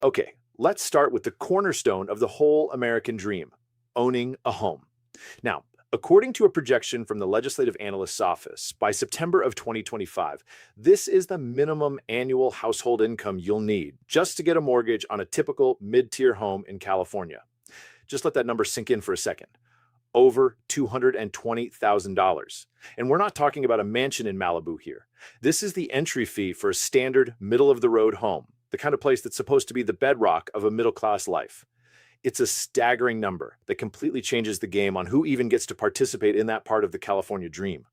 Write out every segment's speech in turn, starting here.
Okay, let's start with the cornerstone of the whole American dream, owning a home. Now, according to a projection from the Legislative Analyst's Office, by September of 2025, this is the minimum annual household income you'll need just to get a mortgage on a typical mid-tier home in California. Just let that number sink in for a second. Over $220,000. And we're not talking about a mansion in Malibu here. This is the entry fee for a standard middle-of-the-road home, the kind of place that's supposed to be the bedrock of a middle-class life. It's a staggering number that completely changes the game on who even gets to participate in that part of the California dream.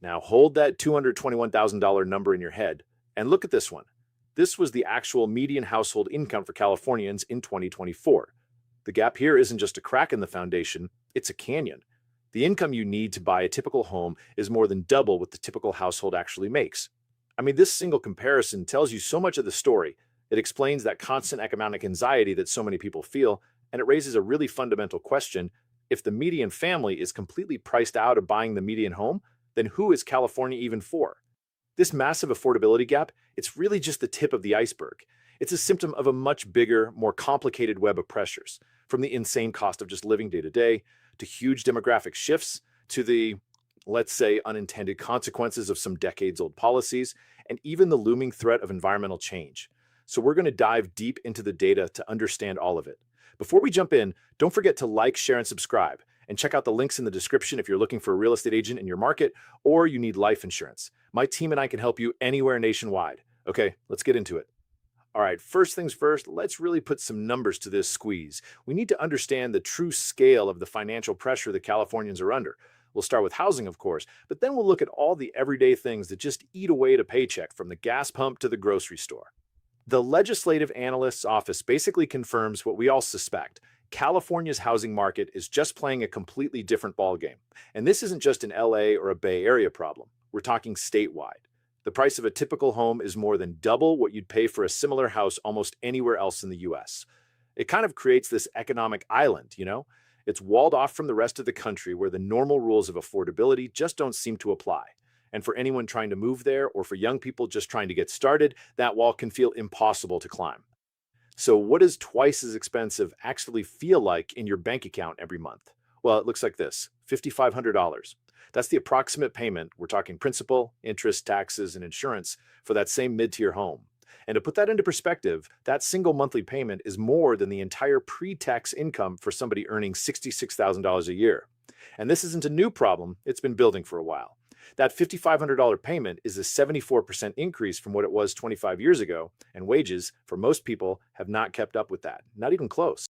Now hold that $221,000 number in your head and look at this one. This was the actual median household income for Californians in 2024. The gap here isn't just a crack in the foundation, it's a canyon. The income you need to buy a typical home is more than double what the typical household actually makes. I mean, this single comparison tells you so much of the story. It explains that constant economic anxiety that so many people feel, and it raises a really fundamental question. If the median family is completely priced out of buying the median home, then who is California even for? This massive affordability gap, it's really just the tip of the iceberg. It's a symptom of a much bigger, more complicated web of pressures, from the insane cost of just living day to day, to huge demographic shifts, to the, let's say, unintended consequences of some decades-old policies, and even the looming threat of environmental change. So we're going to dive deep into the data to understand all of it. Before we jump in, don't forget to like, share, and subscribe, and check out the links in the description if you're looking for a real estate agent in your market or you need life insurance. My team and I can help you anywhere nationwide. Okay, let's get into it. All right, first things first, let's really put some numbers to this squeeze. We need to understand the true scale of the financial pressure that Californians are under. We'll start with housing, of course, but then we'll look at all the everyday things that just eat away at a paycheck, from the gas pump to the grocery store. The Legislative Analyst's Office basically confirms what we all suspect. California's housing market is just playing a completely different ballgame. And this isn't just an LA or a Bay Area problem. We're talking statewide. The price of a typical home is more than double what you'd pay for a similar house almost anywhere else in the US. It kind of creates this economic island, you know? It's walled off from the rest of the country where the normal rules of affordability just don't seem to apply. And for anyone trying to move there, or for young people just trying to get started, that wall can feel impossible to climb. So what does twice as expensive actually feel like in your bank account every month? Well, it looks like this: $5,500. That's the approximate payment. We're talking principal, interest, taxes, and insurance for that same mid-tier home. And to put that into perspective, that single monthly payment is more than the entire pre-tax income for somebody earning $66,000 a year. And this isn't a new problem, it's been building for a while. That $5,500 payment is a 74% increase from what it was 25 years ago, and wages, for most people, have not kept up with that, not even close.